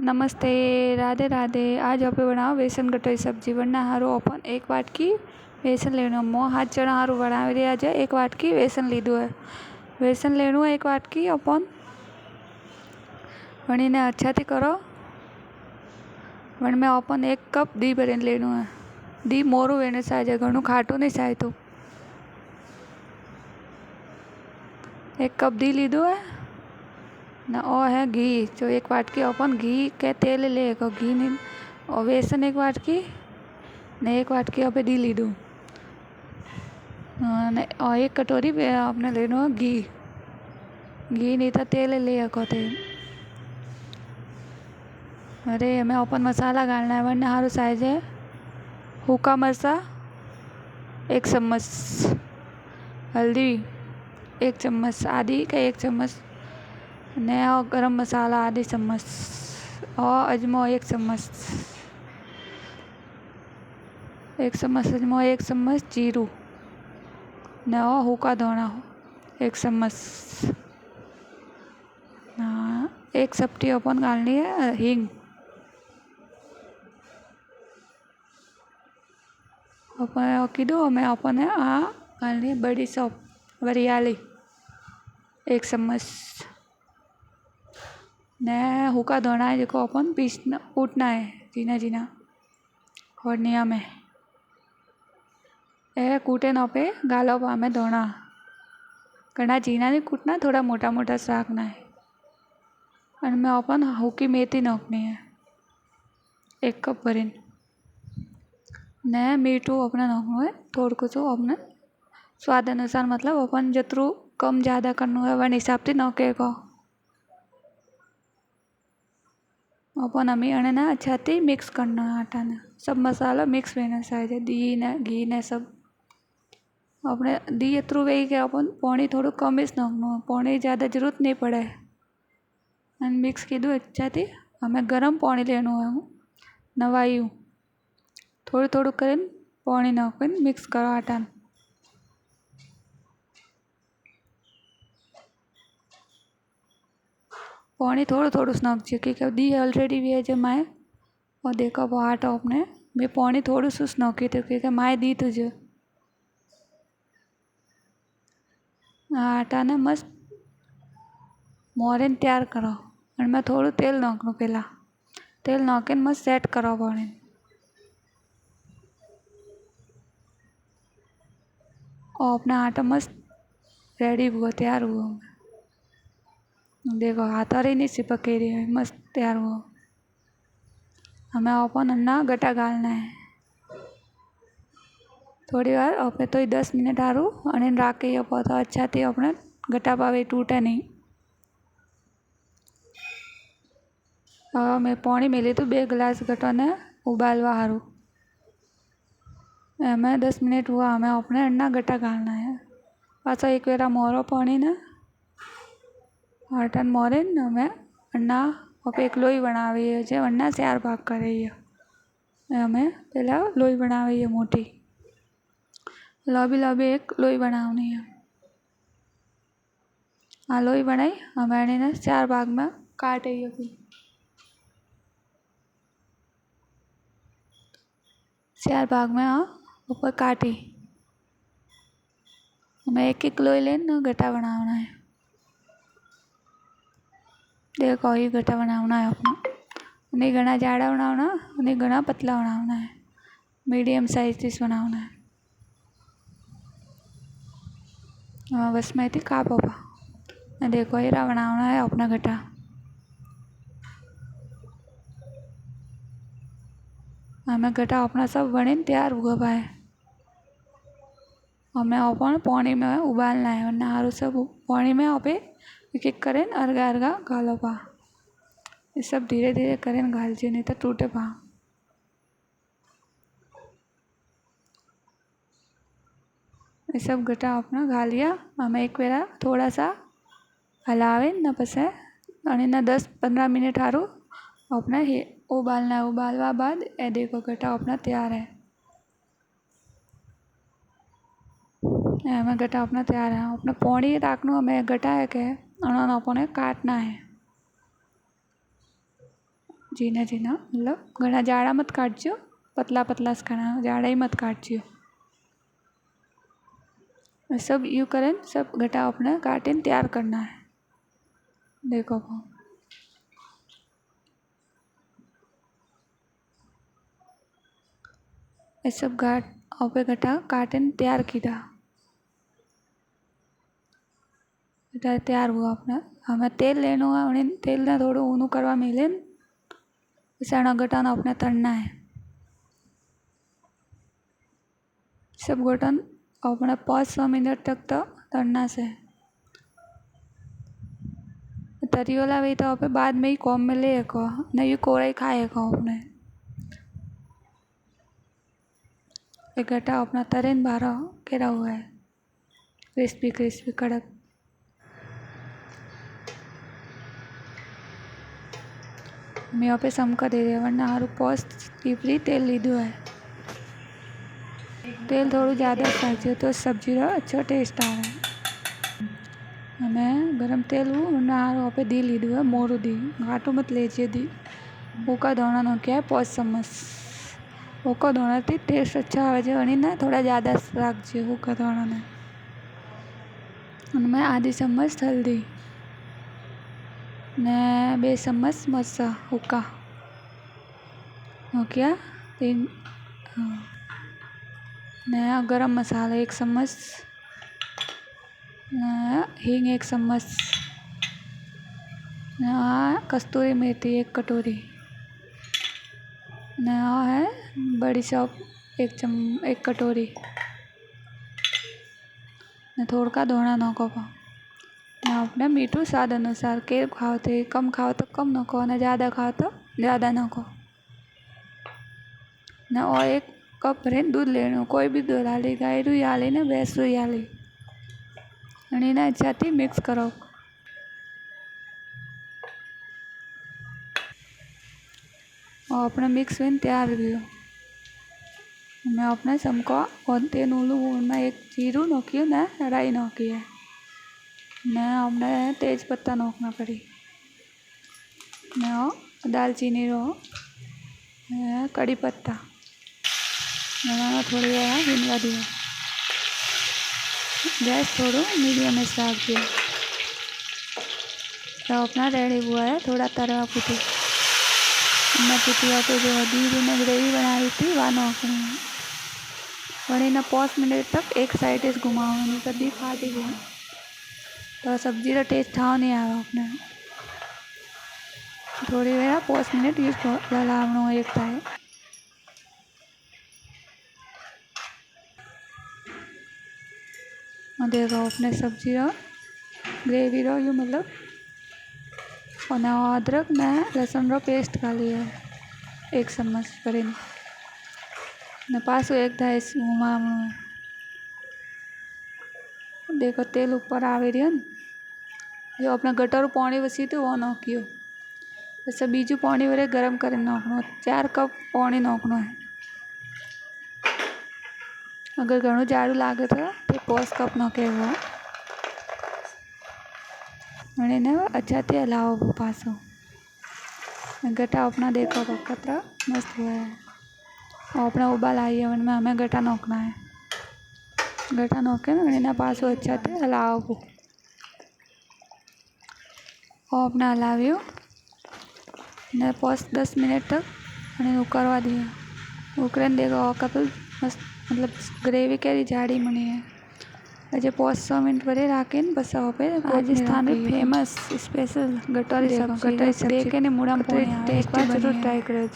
नमस्ते, राधे राधे। आज आप बनाओ बेसन गटोई सब्जी। बनना हारू अपन एक वाटकी बेसन लेनो। मो हाथ जणा हारू बनावी दिया जाए। एक वाटकी बेसन लीधु है। बेसन लेनु है एक वाटकी अपन वणीने अच्छा थी करो। वण में अपन एक कप दी भरीने लेनु है। दी मोरू वेने साजे घणु खाटू नहीं साय तो एक कप दी लीधु है ना। ओ है घी जो एक वाटकी अपन घी के तेल ले घी नहीं और बेसन एक वाटकी ने एक वाटकी अबे दी लीधु ने और एक कटोरी आपने लेनो है घी। घी नहीं तो तेल ले थे। अरे हमें अपन मसाला डालना है। वरना हारू साइज है हुक्का मरचा 1 चम्मच, हल्दी 1 चम्मच, आदि का 1 चम्मच ने और गरम मसाला आधी चम्मच और अजमो 1 चम्मच, 1 चम्मच अजमो, 1 चम्मच जीरू ने और हुक्का धोना 1 चम्मच। एक चपटी अपन डालनी है हींग। अपन कीधु हमें अपन है डालनी है बड़ी सौंफ वरियाली 1 चम्मच ने हुक्का धोना है जो अपन कूटना है जीना जीना होड़निया में ए कूटे न पे गालो पा में धोना। घना जीना नहीं कूटना, थोड़ा मोटा मोटा राखना है। और में अपन हुक्की मेथी नाखनी है 1 कप भरीने ने मीठू अपने नाखनु है थोड़ा कुछ अपने स्वाद अनुसार। मतलब अपन जतरू कम ज़्यादा करना है वन हिसाब से नाखेगा। अपन अमी अने ना अच्छा थी मिक्स करना है आटा ने। सब मसाला मिक्स होना चाहिए। दी ने घी ने सब अपने दी इतरू वे के अपन पानी थोड़ा कम ही नाखनु है। पानी ज़्यादा जरूरत नहीं पड़े। एंड मिक्स कीधु अच्छा थी। हमें गरम पानी लेनु है नवायु थोड़ू थोड़ू कर पानी नाख मिक्स करो आटा। पानी थोड़ा थोड़ा नाखजे क्योंकि दी ऑलरेडी भी है जो माए और देखो वो आटा अपने मैं पानी थोड़ा सा नाखी तो क्योंकि माए दी तुझे आटा ने मस्त मोरीने तैयार करो। और मैं थोड़ा तेल नाखू पहला तेल नाखी मस्त सेट करो पानी। और अपना आटा मस्त रेडी हुआ तैयार हुआ। देखो हाथ और ही नहीं चिपक रही है मस्त तैयार हुआ। हमें अपन अन्ना गटा गालना है थोड़ी बार अपने तो 10 मिनट हारू अने राखी तो अच्छा थी अपने गटा पावे टूटे नहीं। मैं पानी मेली तो 2 गिलास गटा ने उबालवा हारू हमें 10 मिनट हुआ। हमें अपने अन्ना गटा गालना है पासा एक वेरा मोरो पानी ने आटा मोरे हमें अन्ना आप एक लोई बनावी है जो अन्ना 4 भाग कर रही है। हमें पहला लोई बनावी है मोटी लंबी लंबी एक लोई बनावनी है। आ लोई बनाई हमें ने 4 भाग में काटे है 4 भाग में ऊपर काटी। हमें एक एक लोई लेना गटा बनावना है। देखो ये गटा बनावना है अपना नहीं घना जाड़ा बनावना नहीं घना पतला बनावना है। मीडियम साइज दिस बनावना है। बस में थी का पापा देखो ये बनावना है अपना गटा। हमें गटा अपना सब बने तैयार हुआ भाई। हमें अपन पानी में उबालना है वरना हारू सब पानी में आप एक एक करें अर्गा अर्गा गालो पा। ये सब धीरे धीरे करें घालजे नहीं तो टूटे पा। ये सब गटा अपना घालिया हमें एक वेरा थोड़ा सा हलावे न पसे अने न 10-15 मिनट हारू अपना उबालना है। उबालवा बाद ए देखो गटा अपना तैयार है। हमें गटा अपना तैयार है। अपना पानी राखना हमें गटा है के उन्होंने अपने काटना है। जीना जीना मतलब घना जाड़ा मत काटजो, पतला पतला घना जाड़ा ही मत काटजो। सब यूँ करें सब गटा अपने काटे तैयार करना है। देखो ये सब गटा काटे तैयार किया। गटा तैयार हुआ अपना। हमें तेल लेना है, उन्हें तेल ने थोड़ा ऊनू करवा मिले सारा गटा ना अपने तलना है। सब गटा अपने 5-6 मिनट तक तो तलना से। तरी वाला भी तो आप बाद में ही कॉम में ले को नहीं कोरा ही खाए को अपने। ये गटा अपना तरेन बारा केरा हुआ है, क्रिस्पी क्रिस्पी कड़क। मैं यहाँ पे समका दे रही वरना हारू पोस्ट टीपरी तेल लीधु है। तेल थोड़ा ज़्यादा खाइए तो सब्जी रो अच्छा टेस्ट आवे। हमें गरम तेल वरना हारू यहाँ पे दी लीधु है, मोरू दी घाटू मत लीजिए दी। ऊका धोना नो क्या है 5 चम्मच। ऊका धोना थी टेस्ट अच्छा आवे जो वरनी ना थोड़ा ज़्यादा रखिए ऊका धोना ने। उनमें आधी चम्मच हल्दी ने 2 चम्मच मरचा हुक्का हो गया 3 ने गरम मसाला 1 चम्मच ने हींग 1 चम्मच ने कस्तूरी मेथी 1 कटोरी ने है बड़ी सौंफ 1 कटोरी ने थोड़ा धोना नको ने अपने मीठू स्वाद अनुसार के खाओ तो कम खाओ तो कम नको ने ज़्यादा खाओ तो ज़्यादा नको ने और 1 कप भरे दूध लेना। कोई भी दूध आली गाय रू आली ने भैंस रू आली અને એને अच्छाથી मिक्स करो। और अपने मिक्स हुई तैयार लियो। मैं अपने समको और तेल में 1 जीरू नोकियो ने राई नोकी है ने हमने तेज पत्ता नोकना पड़ी ने दालचीनी रो कड़ी पत्ता थोड़ी વાર હિંગવા दिया। गैस थोड़ो मीडियम में रख दिया तो अपना रेडी हुआ है। थोड़ा तरवा पुटी मैं पुटिया पे जो दीदी ने ग्रेवी बनाई थी वह नौकनी वही ना 5 मिनट तक एक साइड से घुमाओ नहीं तो दी फाटी गई तो सब्जी का टेस्ट था नहीं आया। अपने थोड़ी देर 5 मिनट यूज लगावनो एक था। देखो अपने सब्जी रो ग्रेवी रो यू मतलब और अदरक ने लहसुन रो पेस्ट का लिया 1 चम्मच भरी ने पासो एक था इस घुमावनो। देखो तेल ऊपर आवे रही है जो अपना गटर पानी वसी तो वो नोकियो वैसे बीजू पानी वरे गरम कर नाखनो 4 कप पानी नाखनो है। अगर घणो जाड़ू लागे तो 5 कप नाखेगो और इन्हें अच्छा ते हलाओ पासो। गटा अपना देखो कितना मस्त हुआ है और अपना उबाल आई है उनमें हमें गटा नोकना है। गटा नोके ना इन्हें पासो अच्छा ते हलाओ और अपना हलावियो ने 5-10 मिनट तक उन्हें उकरवा दिया। उकरन देखो कपल मस्त मतलब ग्रेवी कैरी जाड़ी मनी है अजय 5-6 मिनट वरे राखें बस पे राजस्थान में फेमस स्पेशल गटारी सब्जी देखे ने मुड़ा टेस्ट जरूर ट्राई करो।